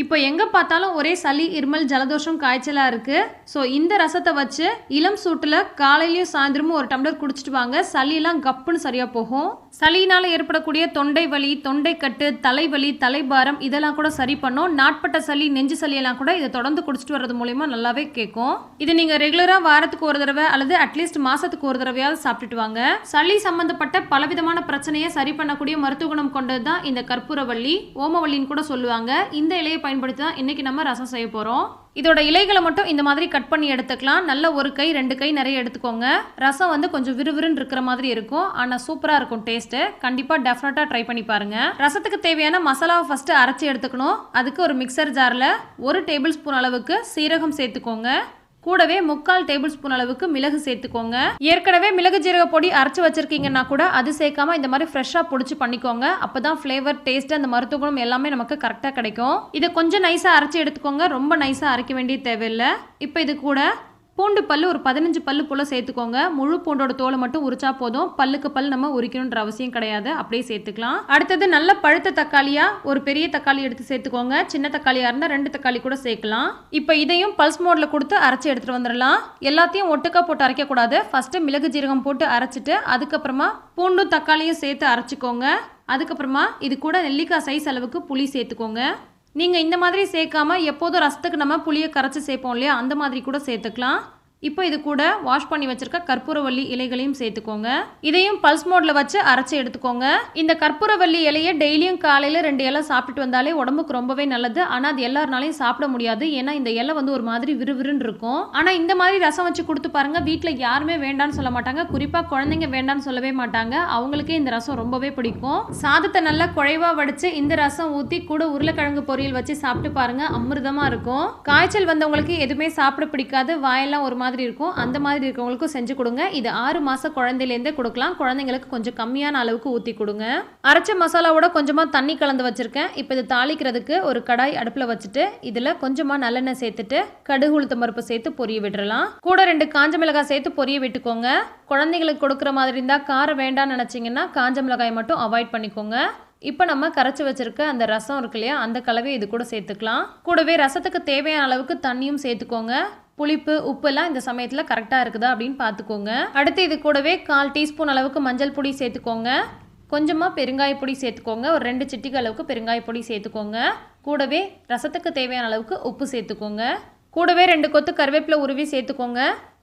இப்போ எங்கே பார்த்தாலும் ஒரே சளி இருமல் ஜலதோஷம் காய்ச்சலாக இருக்குது. ஸோ இந்த ரசத்தை வச்சு இளம் சூட்டில் காலையிலையும் சாயந்தரமும் ஒரு டம்ளர் குடிச்சிட்டு வாங்க. சளியெல்லாம் கப்புன்னு சரியாக போகும். சளியினால் ஏற்படக்கூடிய தொண்டை வலி, தொண்டைக்கட்டு, தலைவலி, தலைபாரம் இதெல்லாம் கூட சரி பண்ணும். நாட்பட்ட சளி, நெஞ்சு சளியெல்லாம் கூட இதை தொடர்ந்து குடிச்சிட்டு வர்றது மூலயமா நல்லாவே கேட்கும். இது நீங்கள் ரெகுலராக வாரத்துக்கு ஒரு தடவை அல்லது அட்லீஸ்ட் மாதத்துக்கு ஒரு தடவையாவது சாப்பிட்டுட்டு வாங்க. சளி சம்பந்தப்பட்ட பலவிதமான பிரச்சனையை சரி பண்ணக்கூடிய மருத்துவ குணம் கொண்டது தான் இந்த கற்பூரவள்ளி, ஓமவல்லின்னு கூட சொல்லுவாங்க. இந்த இலையை பயன்படுத்தி தான் இன்னைக்கு நம்ம ரசம் செய்ய போகிறோம். இதோட இலைகளை மட்டும் இந்த மாதிரி கட் பண்ணி எடுத்துக்கலாம். நல்ல ஒரு கை 2 கை நிறைய எடுத்துக்கோங்க. ரசம் வந்து கொஞ்சம் விறுவிறுன்னு இருக்கிற மாதிரி இருக்கும், ஆனால் சூப்பராக இருக்கும் டேஸ்ட்டு. கண்டிப்பாக டெஃபினட்டாக ட்ரை பண்ணி பாருங்க. ரசத்துக்கு தேவையான மசாலாவை ஃபஸ்ட்டு அரைச்சி எடுத்துக்கணும். அதுக்கு ஒரு மிக்சர் ஜாரில் 1 டேபிள் ஸ்பூன் அளவுக்கு சீரகம் சேர்த்துக்கோங்க. கூடவே 3/4 டேபிள் ஸ்பூன் அளவுக்கு மிளகு சேர்த்துக்கோங்க. ஏற்கனவே மிளகு ஜீரக பொடி அரைச்சி வச்சிருக்கீங்கன்னா கூட அது சேர்க்காம இந்த மாதிரி ஃப்ரெஷ்ஷாக பொடிச்சு பண்ணிக்கோங்க. அப்பதான் ஃப்ளேவர், டேஸ்ட், அந்த மருத்துவ குணம் எல்லாமே நமக்கு கரெக்டாக கிடைக்கும். இதை கொஞ்சம் நைஸாக அரைச்சி எடுத்துக்கோங்க. ரொம்ப நைஸாக அரைக்க வேண்டிய தேவையில்லை. இப்போ இது கூட பூண்டு பல்லு ஒரு 15 பல்லு போல் சேர்த்துக்கோங்க. முழு பூண்டோட தோலை மட்டும் உரிச்சா போதும். பல்லுக்கு பல் நம்ம உரிக்கணுன்ற அவசியம் கிடையாது. அப்படியே சேர்த்துக்கலாம். அடுத்தது நல்ல பழுத்த தக்காளியா ஒரு பெரிய தக்காளி எடுத்து சேர்த்துக்கோங்க. சின்ன தக்காளியா இருந்தால் 2 தக்காளி கூட சேர்க்கலாம். இப்போ இதையும் பல்ஸ் மோட்ல கொடுத்து அரைச்சி எடுத்துட்டு வந்துடலாம். எல்லாத்தையும் ஒட்டுக்கா போட்டு அரைக்க கூடாது. ஃபர்ஸ்ட் மிளகு ஜீரகம் போட்டு அரைச்சிட்டு அதுக்கப்புறமா பூண்டும் தக்காளியும் சேர்த்து அரைச்சிக்கோங்க. அதுக்கப்புறமா இது கூட நெல்லிக்காய் சைஸ் அளவுக்கு புளி சேர்த்துக்கோங்க. நீங்கள் இந்த மாதிரி சேர்க்காம எப்போதும் ரசத்துக்கு நம்ம புளியை கரைச்சி சேர்ப்போம் இல்லையா, அந்த மாதிரி கூட சேர்த்துக்கலாம். இப்போ இது கூட வாஷ் பண்ணி வச்சிருக்க கற்பூரவள்ளி இலைகளையும் சேர்த்துக்கோங்க. இதையும் பல்ஸ் மோட்ல வச்சு அரைச்சி எடுத்துக்கோங்க. இந்த கற்பூரவள்ளி இலையை டெய்லியும் காலையில் 2 இலை சாப்பிட்டு வந்தாலே உடம்புக்கு ரொம்பவே நல்லது. ஆனால் அது எல்லாருனாலையும் சாப்பிட முடியாது. ஏன்னா இந்த இலை வந்து ஒரு மாதிரி விறுவிறுன்னு இருக்கும். ஆனால் இந்த மாதிரி ரசம் வச்சு கொடுத்து பாருங்க. வீட்டில் யாருமே வேண்டான்னு சொல்ல மாட்டாங்க. குறிப்பாக குழந்தைங்க வேண்டான்னு சொல்லவே மாட்டாங்க. அவங்களுக்கே இந்த ரசம் ரொம்பவே பிடிக்கும். சாதத்தை நல்லா குழைவா வடிச்சு இந்த ரசம் ஊற்றி கூட உருளைக்கிழங்கு பொரியல் வச்சு சாப்பிட்டு பாருங்க. அமிர்தமா இருக்கும். காய்ச்சல் வந்தவங்களுக்கு எதுவுமே சாப்பிட பிடிக்காது, வாயெல்லாம் ஒரு மாதிரி இருக்கும். அந்த மாதிரி இருக்கவங்களுக்கும் செஞ்சு கொடுங்க. இது 6 மாச குழந்தையிலேருந்தே கொடுக்கலாம். குழந்தைங்களுக்கு கொஞ்சம் கம்மியான அளவுக்கு ஊற்றி கொடுங்க. அரைச்ச மசாலாவோட கொஞ்சமாக தண்ணி கலந்து வச்சிருக்கேன். இப்போ இது தாளிக்கிறதுக்கு ஒரு கடாய் அடுப்பில் வச்சுட்டு இதில் கொஞ்சமாக நல்லெண்ணெய் சேர்த்துட்டு கடுகு உளுத்தம் பருப்பு சேர்த்து பொரிய விட்டுறலாம். கூட 2 காஞ்ச மிளகாய் சேர்த்து பொரிய விட்டுக்கோங்க. குழந்தைங்களுக்கு கொடுக்குற மாதிரி இருந்தால் காரம் வேண்டாம்னு நினச்சிங்கன்னா காஞ்ச மிளகாய் மட்டும் அவாய்ட் பண்ணிக்கோங்க. இப்போ நம்ம கரைச்சி வச்சிருக்க அந்த ரசம் இருக்கு இல்லையா, அந்த கலவையை இது கூட சேர்த்துக்கலாம். கூடவே ரசத்துக்கு தேவையான அளவுக்கு தண்ணியும் சேர்த்துக்கோங்க. புளிப்பு, உப்புலாம் இந்த சமயத்தில் கரெக்டாக இருக்குதா அப்படின்னு பார்த்துக்கோங்க. அடுத்து இது கூடவே 1/4 டீஸ்பூன் அளவுக்கு மஞ்சள் பொடி சேர்த்துக்கோங்க. கொஞ்சமாக பெருங்காய பொடி சேர்த்துக்கோங்க. ஒரு 2 சிட்டிகை அளவுக்கு பெருங்காய பொடி சேர்த்துக்கோங்க. கூடவே ரசத்துக்கு தேவையான அளவுக்கு உப்பு சேர்த்துக்கோங்க. கூடவே 2 கொத்து கருவேப்பிலை உருவி சேர்த்துக்கோங்க.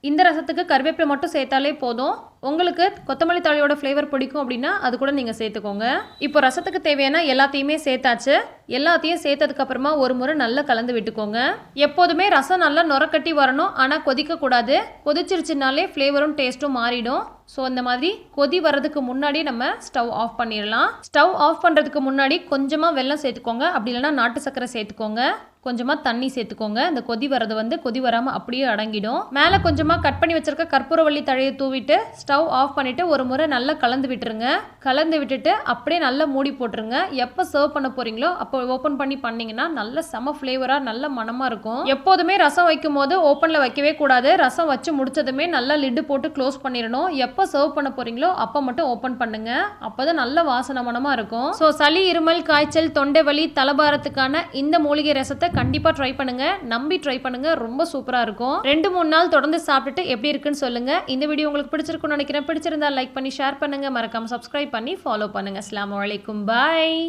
இந்த ரசத்துக்கு கருவேப்பிலை மட்டும் சேர்த்தாலே போதும். உங்களுக்கு கொத்தமல்லி தழையோட ஃப்ளேவர் பிடிக்கும் அப்படின்னா அது கூட நீங்கள் சேர்த்துக்கோங்க. இப்போ ரசத்துக்கு தேவையான எல்லாத்தையுமே சேர்த்தாச்சு. எல்லாத்தையும் சேர்த்ததுக்கு அப்புறமா ஒரு முறை நல்லா கலந்து விட்டுக்கோங்க. எப்போதுமே ரசம் நல்லா நுரக்கட்டி வரணும், ஆனால் கொதிக்கக்கூடாது. கொதிச்சிருச்சுனாலே ஃப்ளேவரும் டேஸ்ட்டும் மாறிடும். ஸோ அந்த மாதிரி கொதி வர்றதுக்கு முன்னாடி நம்ம ஸ்டவ் ஆஃப் பண்ணிடலாம். ஸ்டவ் ஆஃப் பண்ணுறதுக்கு முன்னாடி கொஞ்சமாக வெல்லம் சேர்த்துக்கோங்க. அப்படி இல்லைன்னா நாட்டு சர்க்கரை சேர்த்துக்கோங்க. கொஞ்சமாக தண்ணி சேர்த்துக்கோங்க. இந்த கொதி வர்றது வந்து கொதி வராமல் அப்படியே அடங்கிடும். மேலே கொஞ்சமாக கட் பண்ணி வச்சிருக்க கற்பூரவள்ளி தழையை தூவிட்டு ஸ்டவ் ஆஃப் பண்ணிவிட்டு ஒரு முறை நல்லா கலந்து விட்டுருங்க. கலந்து விட்டுட்டு அப்படியே நல்லா மூடி போட்டுருங்க. எப்போ சர்வ் பண்ண போகிறீங்களோ அப்போ ஓப்பன் பண்ணி பண்ணிங்கன்னா நல்ல செம ஃப்ளேவராக நல்ல மனமாக இருக்கும். எப்போதுமே ரசம் வைக்கும் போது ஓப்பனில் வைக்கவே கூடாது. ரசம் வச்சு முடிச்சதுமே நல்லா லிட்டு போட்டு க்ளோஸ் பண்ணிடணும். எப்போ சர்வ் பண்ண போகிறீங்களோ அப்போ மட்டும் ஓப்பன் பண்ணுங்க. அப்போ தான் நல்ல வாசனை மனமாக இருக்கும். ஸோ சளி, இருமல், காய்ச்சல், தொண்டை வலி, தலபாரத்துக்கான இந்த மூலிகை ரசத்தை கண்டிப்பாக ட்ரை பண்ணுங்க. நம்பி ட்ரை பண்ணுங்க. ரொம்ப சூப்பராக இருக்கும். 2-3 நாள் தொடர்ந்து சாப்பிட்டுட்டு எப்படி இருக்குன்னு சொல்லுங்க. இந்த வீடியோ உங்களுக்கு பிடிச்சிருக்குன்னு நினைக்கிறேன். பிடிச்சிருந்தா லைக் பண்ணி ஷேர் பண்ணுங்க. மறக்காம சப்ஸ்கிரைப் பண்ணி ஃபாலோ பண்ணுங்க. அஸ்ஸலாமு அலைக்கும். பாய்.